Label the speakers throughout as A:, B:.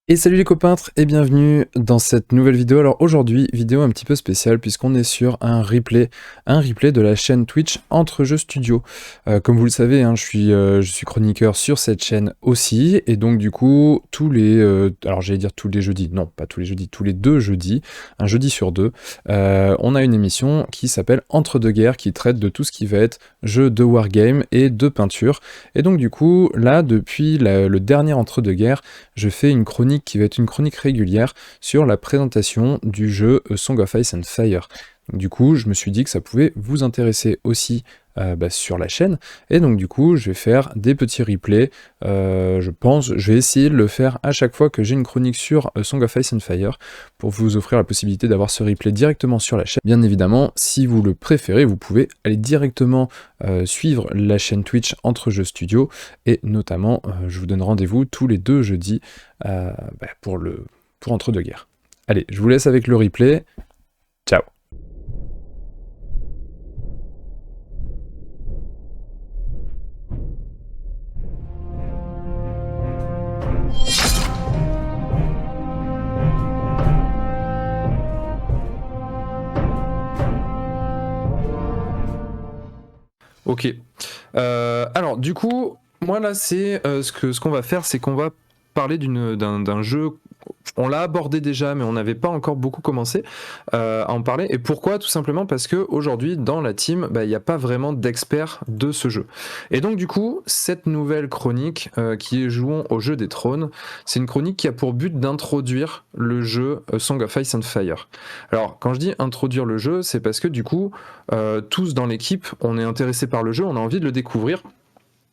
A: Et salut les copains et bienvenue dans cette nouvelle vidéo. Alors aujourd'hui, vidéo un petit peu spéciale puisqu'on est sur un replay de la chaîne Twitch Entre Jeux Studio. Comme vous le savez, hein, je suis chroniqueur sur cette chaîne aussi, et donc du coup, alors j'allais dire tous les jeudis, non pas tous les jeudis, tous les 2 jeudis, un jeudi sur deux, on a une émission qui s'appelle Entre deux guerres, qui traite de tout ce qui va être jeu de wargame et de peinture. Et donc du coup, là, depuis le dernier Entre deux guerres, je fais une chronique qui va être une chronique régulière sur la présentation du jeu A Song of Ice and Fire. Donc, du coup, je me suis dit que ça pouvait vous intéresser aussi sur la chaîne, et donc du coup, je vais faire des petits replays. Je vais essayer de le faire à chaque fois que j'ai une chronique sur A Song of Ice and Fire, pour vous offrir la possibilité d'avoir ce replay directement sur la chaîne. Bien évidemment, si vous le préférez, vous pouvez aller directement suivre la chaîne Twitch Entre Jeux Studio, et notamment, je vous donne rendez-vous tous les 2 jeudis pour Entre deux guerres. Allez, je vous laisse avec le replay. Ciao. Ok. Alors, du coup, moi là, c'est ce qu'on va faire, c'est qu'on va parler d'un jeu. On l'a abordé déjà, mais on n'avait pas encore beaucoup commencé à en parler. Et pourquoi? Tout simplement parce que aujourd'hui, dans la team, il n'y a pas vraiment d'experts de ce jeu. Et donc, du coup, cette nouvelle chronique qui est Jouons au jeu des trônes, c'est une chronique qui a pour but d'introduire le jeu A Song of Ice and Fire. Alors, quand je dis introduire le jeu, c'est parce que du coup, tous dans l'équipe, on est intéressés par le jeu, on a envie de le découvrir.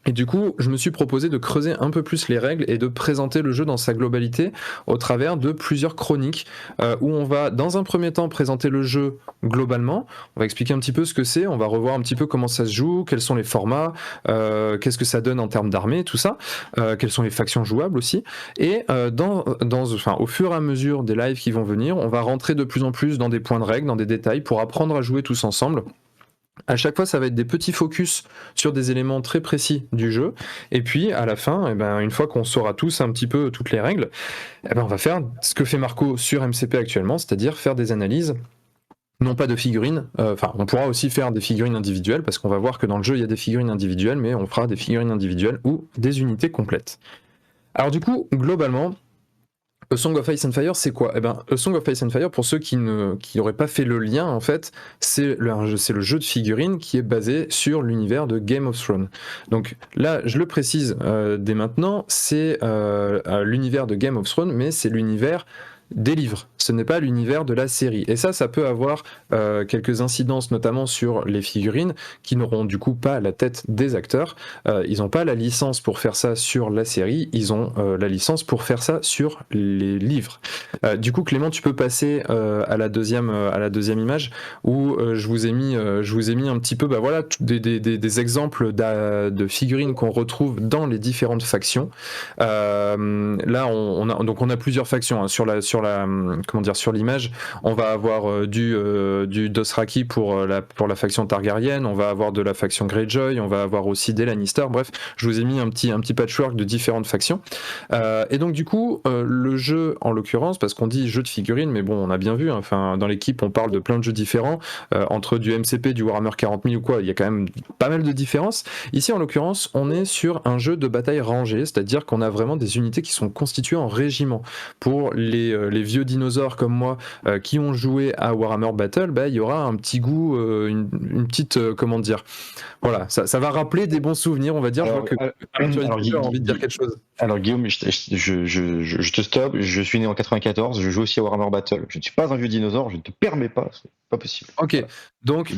A: Et du coup, je me suis proposé de creuser un peu plus les règles et de présenter le jeu dans sa globalité au travers de plusieurs chroniques où on va, dans un premier temps, présenter le jeu globalement. On va expliquer un petit peu ce que c'est, on va revoir un petit peu comment ça se joue, quels sont les formats, qu'est-ce que ça donne en termes d'armée, tout ça, quelles sont les factions jouables aussi. Et au fur et à mesure des lives qui vont venir, on va rentrer de plus en plus dans des points de règles, dans des détails pour apprendre à jouer tous ensemble. À chaque fois, ça va être des petits focus sur des éléments très précis du jeu. Et puis, à la fin, une fois qu'on saura tous un petit peu toutes les règles, on va faire ce que fait Marco sur MCP actuellement, c'est-à-dire faire des analyses, non pas de figurines. On pourra aussi faire des figurines individuelles, parce qu'on va voir que dans le jeu, il y a des figurines individuelles, mais on fera des figurines individuelles ou des unités complètes. Alors du coup, globalement, A Song of Ice and Fire, c'est quoi? A Song of Ice and Fire, pour ceux qui n'auraient pas fait le lien, en fait, c'est le jeu de figurines qui est basé sur l'univers de Game of Thrones. Donc là, je le précise dès maintenant, c'est l'univers de Game of Thrones, mais c'est l'univers des livres, ce n'est pas l'univers de la série. Et ça peut avoir quelques incidences, notamment sur les figurines, qui n'auront du coup pas la tête des acteurs. Ils n'ont pas la licence pour faire ça sur la série, ils ont la licence pour faire ça sur les livres. Du coup, Clément, tu peux passer à la deuxième image, où je vous ai mis un petit peu des exemples de figurines qu'on retrouve dans les différentes factions. Là, on a plusieurs factions, hein, sur l'image. On va avoir du Dothraki pour la faction Targaryen, on va avoir de la faction Greyjoy, on va avoir aussi des Lannister. Bref, je vous ai mis un petit patchwork de différentes factions. Et donc du coup, le jeu en l'occurrence, parce qu'on dit jeu de figurines, mais bon, on a bien vu, hein, dans l'équipe on parle de plein de jeux différents, entre du MCP, du Warhammer 40 000 ou quoi, il y a quand même pas mal de différences. Ici en l'occurrence, on est sur un jeu de bataille rangée, c'est-à-dire qu'on a vraiment des unités qui sont constituées en régiments. Pour les vieux dinosaures comme moi qui ont joué à Warhammer Battle, il y aura un petit goût, une petite, comment dire, voilà, ça va rappeler des bons souvenirs, on va dire. Je vois que tu as envie de dire quelque chose.
B: Alors Guillaume, je te stoppe, je suis né en 94, je joue aussi à Warhammer Battle. Je ne suis pas un vieux dinosaure, je ne te permets pas, c'est pas possible.
A: Ok, donc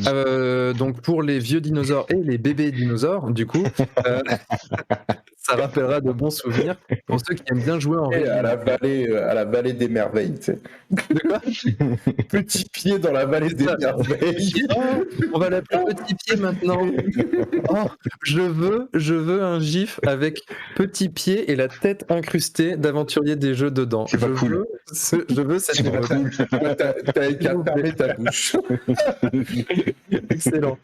A: pour les vieux dinosaures et les bébés dinosaures, du coup, ça rappellera de bons souvenirs pour ceux qui aiment bien jouer en
C: à la vallée des merveilles, tu sais.
A: De quoi?
C: Petit pied dans la vallée des merveilles.
A: Oh, on va l'appeler Petit Pied maintenant. Oh, je veux un gif avec Petit Pied et la tête incrustée d'aventurier des jeux dedans.
B: C'est pas cool.
A: Je veux cette
B: C'est pas
A: image.
B: cool.
C: Ouais, t'as qu'à fermer ta bouche.
A: Excellent.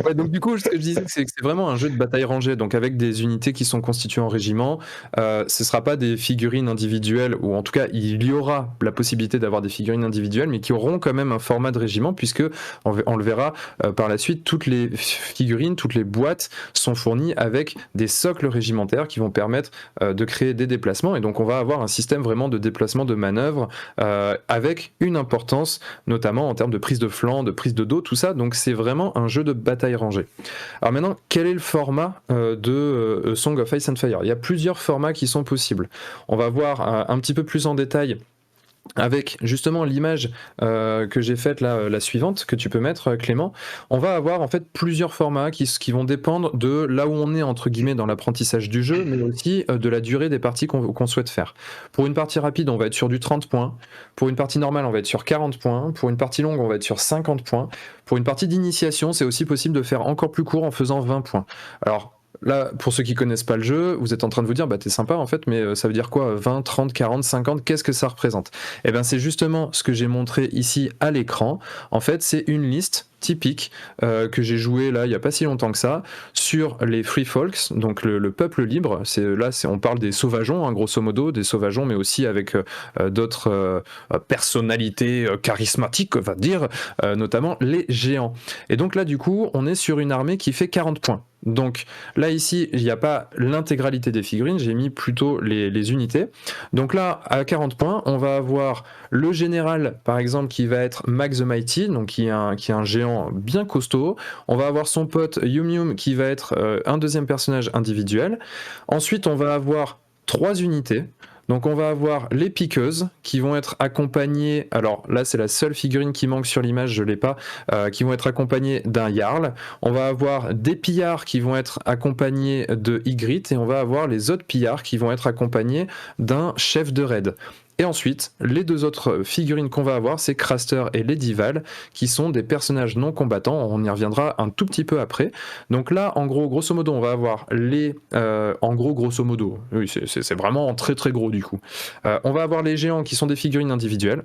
A: Ouais, donc du coup, ce que je disais, c'est que c'est vraiment un jeu de bataille rangée, donc avec des unités qui sont constituées en régiment. Ce sera pas des figurines individuelles, ou en tout cas, il y aura la possibilité d'avoir des figurines individuelles, mais qui auront quand même un format de régiment, puisque on le verra par la suite, toutes les figurines, toutes les boîtes sont fournies avec des socles régimentaires qui vont permettre de créer des déplacements, et donc on va avoir un système vraiment de déplacement de manœuvre avec une importance, notamment en termes de prise de flanc, de prise de dos, tout ça. Donc c'est vraiment un jeu de bataille rangée. Alors maintenant, quel est le format de Song of Ice and Fire ? Il y a plusieurs formats qui sont possibles. On va voir un petit peu plus en détail avec justement l'image que j'ai faite là, la suivante, que tu peux mettre Clément. On va avoir en fait plusieurs formats qui vont dépendre de là où on est entre guillemets dans l'apprentissage du jeu, mais aussi de la durée des parties qu'on souhaite faire. Pour une partie rapide, on va être sur du 30 points. Pour une partie normale, on va être sur 40 points. Pour une partie longue, on va être sur 50 points. Pour une partie d'initiation, c'est aussi possible de faire encore plus court en faisant 20 points. Alors là, pour ceux qui connaissent pas le jeu, vous êtes en train de vous dire, bah t'es sympa en fait, mais ça veut dire quoi 20, 30, 40, 50, qu'est-ce que ça représente ? Eh bien c'est justement ce que j'ai montré ici à l'écran. En fait, c'est une liste typique que j'ai joué là il y a pas si longtemps que ça sur les Free Folks, donc le peuple libre. On parle des sauvageons, hein, grosso modo, des sauvageons, mais aussi avec d'autres personnalités charismatiques, on va dire, notamment les géants. Et donc là du coup on est sur une armée qui fait 40 points. Donc là ici il n'y a pas l'intégralité des figurines, j'ai mis plutôt les unités. Donc là à 40 points on va avoir le général par exemple qui va être Max the Mighty, donc qui est un géant bien costaud. On va avoir son pote Yum Yum qui va être un deuxième personnage individuel. Ensuite on va avoir 3 unités. Donc on va avoir les piqueuses qui vont être accompagnées, alors là c'est la seule figurine qui manque sur l'image, je l'ai pas, qui vont être accompagnées d'un Jarl. On va avoir des pillards qui vont être accompagnés de Ygritte, et on va avoir les autres pillards qui vont être accompagnés d'un chef de raid. Et ensuite, les deux autres figurines qu'on va avoir, c'est Craster et Lady Val, qui sont des personnages non combattants. On y reviendra un tout petit peu après. Donc là, en gros, grosso modo, on va avoir grosso modo, oui, c'est vraiment très très gros du coup. On va avoir les géants qui sont des figurines individuelles.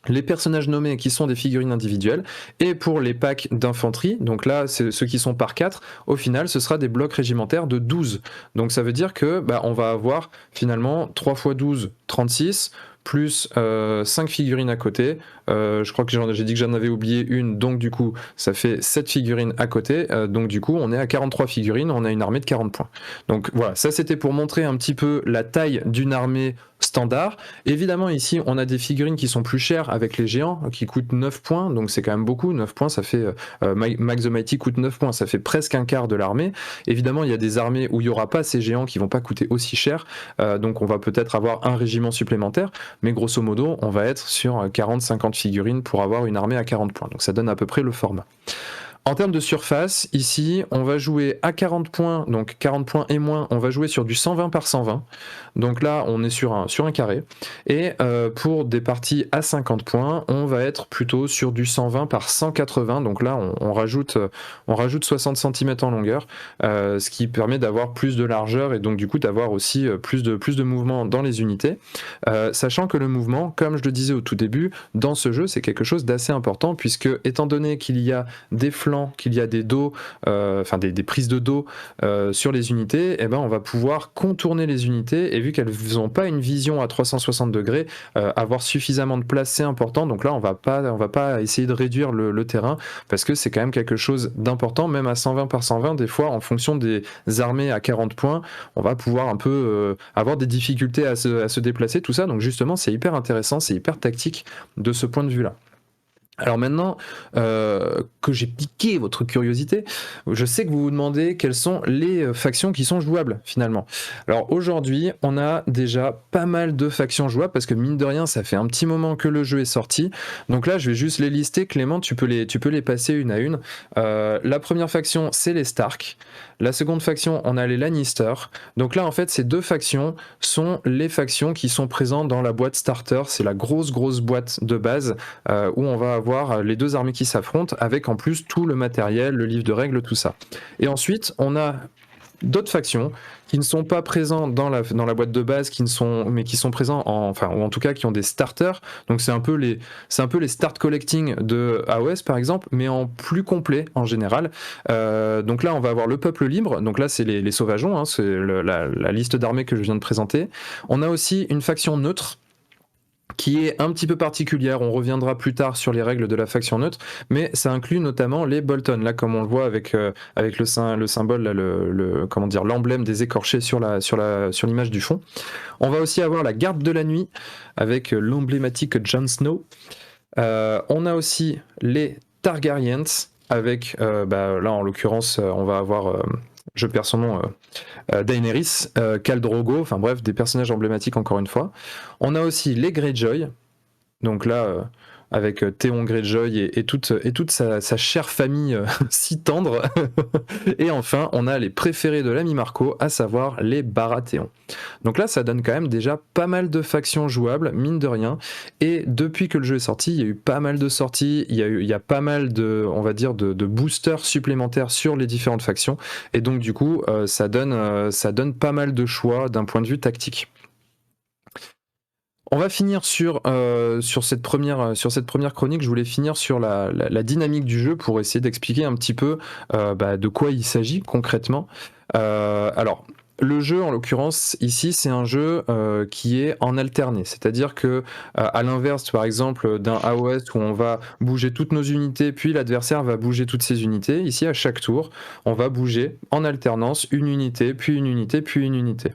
A: Les personnages nommés qui sont des figurines individuelles, et pour les packs d'infanterie, donc là c'est ceux qui sont par 4, au final ce sera des blocs régimentaires de 12. Donc ça veut dire que on va avoir finalement 3 x 12, 36, plus 5 figurines à côté. Je crois que j'ai dit que j'en avais oublié une, donc du coup ça fait 7 figurines à côté, donc du coup on est à 43 figurines, on a une armée de 40 points. Donc voilà, ça c'était pour montrer un petit peu la taille d'une armée standard. Évidemment ici on a des figurines qui sont plus chères avec les géants qui coûtent 9 points, donc c'est quand même beaucoup. 9 points ça fait Max the Mighty coûte 9 points, ça fait presque un quart de l'armée. Évidemment il y a des armées où il n'y aura pas ces géants qui vont pas coûter aussi cher, donc on va peut-être avoir un régiment supplémentaire, mais grosso modo on va être sur 40-50 figurines pour avoir une armée à 40 points, donc ça donne à peu près le format. En termes de surface, ici, on va jouer à 40 points, donc 40 points et moins, on va jouer sur du 120 par 120. Donc là, on est sur un carré. Et pour des parties à 50 points, on va être plutôt sur du 120 par 180. Donc là, on rajoute 60 cm en longueur, ce qui permet d'avoir plus de largeur et donc du coup d'avoir aussi plus de mouvement dans les unités. Sachant que le mouvement, comme je le disais au tout début, dans ce jeu, c'est quelque chose d'assez important, puisque étant donné qu'il y a des flancs, qu'il y a des dos, des prises de dos sur les unités, on va pouvoir contourner les unités, et vu qu'elles n'ont pas une vision à 360 degrés, avoir suffisamment de place c'est important. Donc là on va pas essayer de réduire le terrain, parce que c'est quand même quelque chose d'important. Même à 120 par 120, des fois en fonction des armées à 40 points, on va pouvoir un peu avoir des difficultés à se déplacer, tout ça. Donc justement c'est hyper intéressant, c'est hyper tactique de ce point de vue là. Alors maintenant que j'ai piqué votre curiosité, je sais que vous vous demandez quelles sont les factions qui sont jouables finalement. Alors aujourd'hui, on a déjà pas mal de factions jouables, parce que mine de rien, ça fait un petit moment que le jeu est sorti. Donc là, je vais juste les lister. Clément, tu peux les passer une à une. La première faction, c'est les Stark. La seconde faction, on a les Lannister. Donc là, en fait, ces deux factions sont les factions qui sont présentes dans la boîte starter. C'est la grosse boîte de base où on va avoir les deux armées qui s'affrontent, avec en plus tout le matériel, le livre de règles, tout ça. Et ensuite, on a d'autres factions qui ne sont pas présents dans la boîte de base, mais qui sont présents ou en tout cas qui ont des starters. Donc c'est un peu les start collecting de AOS par exemple, mais en plus complet en général. Donc là on va avoir le peuple libre, donc là c'est les sauvageons, hein, c'est la liste d'armées que je viens de présenter. On a aussi une faction neutre qui est un petit peu particulière, on reviendra plus tard sur les règles de la faction neutre, mais ça inclut notamment les Bolton, là comme on le voit avec le symbole, là, l'emblème des écorchés sur l'image du fond. On va aussi avoir la garde de la nuit, avec l'emblématique Jon Snow. On a aussi les Targaryens, avec, là en l'occurrence, on va avoir, je perds son nom, Daenerys, Khal Drogo, enfin bref, des personnages emblématiques encore une fois. On a aussi les Greyjoy, donc là avec Théon Greyjoy et toute sa chère famille si tendre. Et enfin, on a les préférés de l'ami Marco, à savoir les Baratheons. Donc là, ça donne quand même déjà pas mal de factions jouables, mine de rien. Et depuis que le jeu est sorti, il y a eu pas mal de sorties, il y a pas mal de, on va dire, de boosters supplémentaires sur les différentes factions. Et donc du coup, ça donne pas mal de choix d'un point de vue tactique. On va finir sur cette première chronique. Je voulais finir sur la dynamique du jeu pour essayer d'expliquer un petit peu de quoi il s'agit concrètement. Alors, le jeu, en l'occurrence, ici, c'est un jeu qui est en alterné. C'est-à-dire que, à l'inverse, par exemple, d'un AOS où on va bouger toutes nos unités, puis l'adversaire va bouger toutes ses unités, ici, à chaque tour, on va bouger en alternance une unité, puis une unité, puis une unité.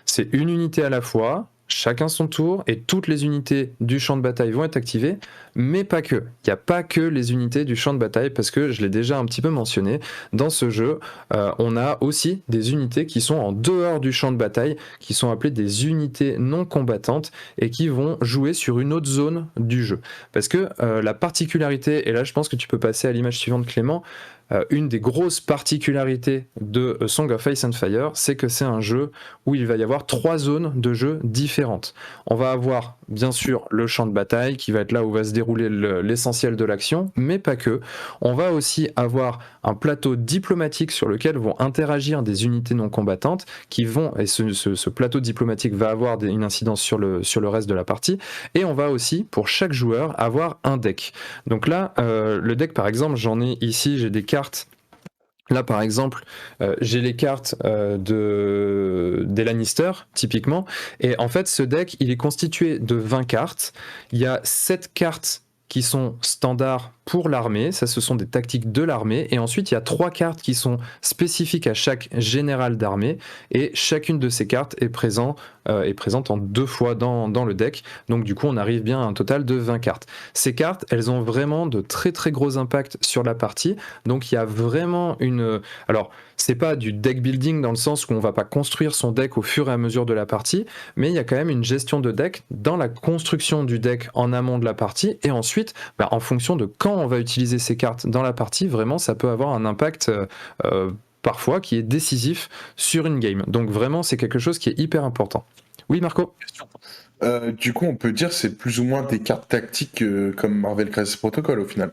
A: C'est une unité à la fois, chacun son tour, et toutes les unités du champ de bataille vont être activées, mais pas que. Il n'y a pas que les unités du champ de bataille, parce que je l'ai déjà un petit peu mentionné, dans ce jeu, on a aussi des unités qui sont en dehors du champ de bataille, qui sont appelées des unités non combattantes, et qui vont jouer sur une autre zone du jeu. Parce que la particularité, et là je pense que tu peux passer à l'image suivante Clément, une des grosses particularités de Song of Ice and Fire, c'est que c'est un jeu où il va y avoir 3 zones de jeu différentes. On va avoir bien sûr le champ de bataille qui va être là où va se dérouler l'essentiel de l'action, mais pas que. On va aussi avoir un plateau diplomatique sur lequel vont interagir des unités non combattantes et ce plateau diplomatique va avoir une incidence sur le reste de la partie, et on va aussi, pour chaque joueur, avoir un deck. Donc là, le deck par exemple, j'en ai ici, j'ai des cartes. Là, par exemple, j'ai les cartes des Lannister, typiquement. Et en fait, ce deck, il est constitué de 20 cartes. Il y a 7 cartes qui sont standards pour l'armée. Ça, ce sont des tactiques de l'armée. Et ensuite, il y a 3 cartes qui sont spécifiques à chaque général d'armée. Et chacune de ces cartes est présente en 2 fois dans le deck. Donc, du coup, on arrive bien à un total de 20 cartes. Ces cartes, elles ont vraiment de très, très gros impacts sur la partie. Donc, il y a vraiment une... Alors, c'est pas du deck building dans le sens où on va pas construire son deck au fur et à mesure de la partie, mais il y a quand même une gestion de deck dans la construction du deck en amont de la partie, et ensuite, en fonction de quand on va utiliser ces cartes dans la partie, vraiment ça peut avoir un impact parfois qui est décisif sur une game. Donc vraiment c'est quelque chose qui est hyper important. Oui Marco ?
C: Du coup, on peut dire c'est plus ou moins des cartes tactiques comme Marvel Crisis Protocol au final.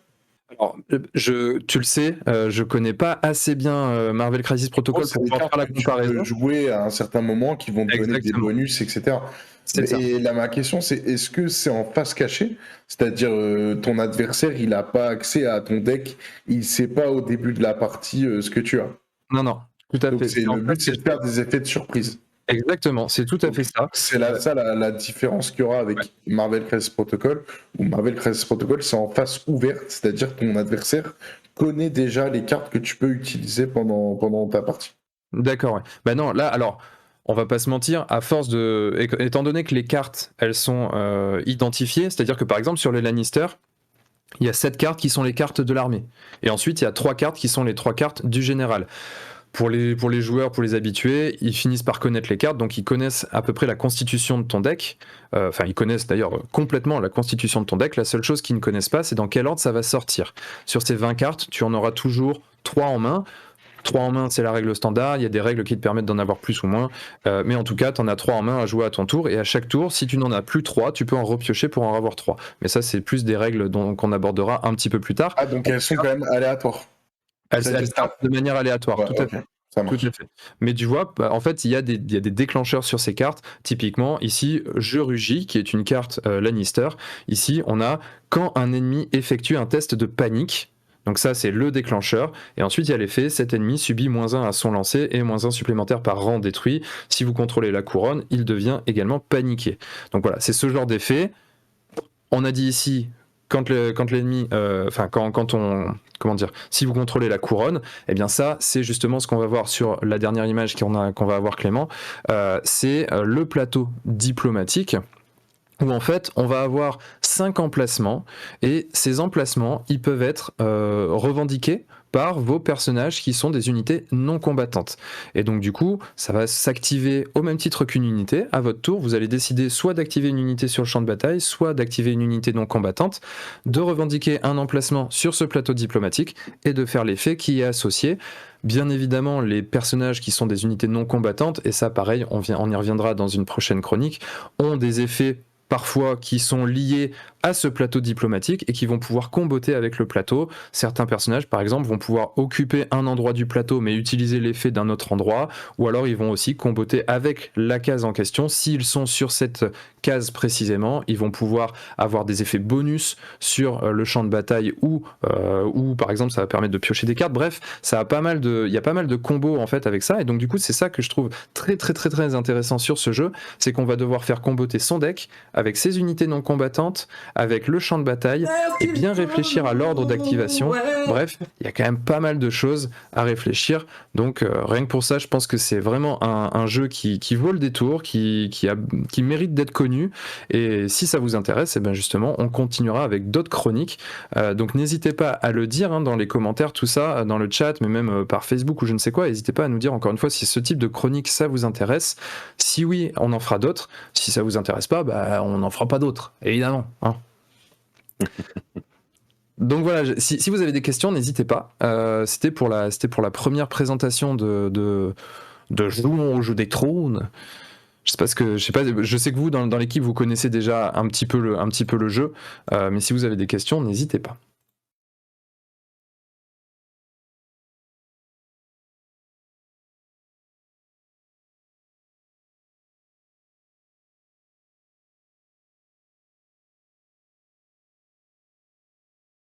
A: Alors, tu le sais, je connais pas assez bien Marvel Crisis Protocol pour pouvoir faire la comparaison.
C: Tu peux jouer à un certain moment qui vont te donner des bonus, etc. Et là, ma question, c'est est-ce que c'est en face cachée? C'est-à-dire, ton adversaire, il n'a pas accès à ton deck, il ne sait pas au début de la partie ce que tu as.
A: Non, tout à fait.
C: Le but, c'est de faire des effets de surprise.
A: Exactement, c'est tout à fait ça.
C: C'est la différence qu'il y aura avec Marvel Crisis Protocol, où Marvel Crisis Protocol, c'est en face ouverte, c'est-à-dire que ton adversaire connaît déjà les cartes que tu peux utiliser pendant ta partie.
A: D'accord, ouais. Non, là, alors, on va pas se mentir, à force étant donné que les cartes, elles sont identifiées, c'est-à-dire que par exemple, sur les Lannister, il y a 7 cartes qui sont les cartes de l'armée. Et ensuite, il y a 3 cartes qui sont les 3 cartes du général. Pour les joueurs, pour les habitués, ils finissent par connaître les cartes, donc ils connaissent à peu près la constitution de ton deck. Ils connaissent d'ailleurs complètement la constitution de ton deck. La seule chose qu'ils ne connaissent pas, c'est dans quel ordre ça va sortir. Sur ces 20 cartes, tu en auras toujours 3 en main. 3 en main, c'est la règle standard. Il y a des règles qui te permettent d'en avoir plus ou moins. Mais en tout cas, tu en as 3 en main à jouer à ton tour. Et à chaque tour, si tu n'en as plus 3, tu peux en repiocher pour en avoir 3. Mais ça, c'est plus des règles qu'on abordera un petit peu plus tard.
C: Ah, donc elles sont quand même aléatoires.
A: Elles sortent de manière aléatoire, tout à fait.
C: Ça marche.
A: Tout à fait. Mais tu vois, en fait, il y a des déclencheurs sur ces cartes. Typiquement, ici, Je rugis, qui est une carte Lannister. Ici, on a quand un ennemi effectue un test de panique. Donc ça, c'est le déclencheur. Et ensuite, il y a l'effet, cet ennemi subit -1 à son lancer et -1 supplémentaire par rang détruit. Si vous contrôlez la couronne, il devient également paniqué. Donc voilà, c'est ce genre d'effet. On a dit ici, quand l'ennemi, si vous contrôlez la couronne, eh bien ça, c'est justement ce qu'on va voir sur la dernière image qu'on va avoir, Clément. C'est le plateau diplomatique, où en fait on va avoir 5 emplacements, et ces emplacements, ils peuvent être revendiqués par vos personnages qui sont des unités non combattantes. Et donc du coup, ça va s'activer au même titre qu'une unité. À votre tour, vous allez décider soit d'activer une unité sur le champ de bataille, soit d'activer une unité non combattante, de revendiquer un emplacement sur ce plateau diplomatique et de faire l'effet qui est associé. Bien évidemment, les personnages qui sont des unités non combattantes, et ça pareil, on y reviendra dans une prochaine chronique, ont des effets parfois qui sont liés à ce plateau diplomatique et qui vont pouvoir comboter avec le plateau. Certains personnages, par exemple, vont pouvoir occuper un endroit du plateau mais utiliser l'effet d'un autre endroit, ou alors ils vont aussi comboter avec la case en question. S'ils sont sur cette case précisément, ils vont pouvoir avoir des effets bonus sur le champ de bataille, ou par exemple ça va permettre de piocher des cartes. Bref, il y a pas mal de combos en fait avec ça, et donc du coup c'est ça que je trouve très très très très intéressant sur ce jeu, c'est qu'on va devoir faire comboter son deck avec ses unités non combattantes, avec le champ de bataille, et bien réfléchir à l'ordre d'activation. Bref, il y a quand même pas mal de choses à réfléchir, donc rien que pour ça, je pense que c'est vraiment un jeu qui vaut le détour, qui mérite d'être connu, et si ça vous intéresse, et bien justement, on continuera avec d'autres chroniques, donc n'hésitez pas à le dire dans les commentaires, tout ça, dans le chat, mais même par Facebook ou je ne sais quoi, n'hésitez pas à nous dire encore une fois si ce type de chronique, ça vous intéresse. Si oui, on en fera d'autres. Si ça vous intéresse pas, on n'en fera pas d'autres, évidemment. Donc voilà, si vous avez des questions, n'hésitez pas. C'était pour la première présentation de Jouons au jeu des trônes. Je sais que vous, dans l'équipe, vous connaissez déjà un petit peu le jeu, mais si vous avez des questions, n'hésitez pas.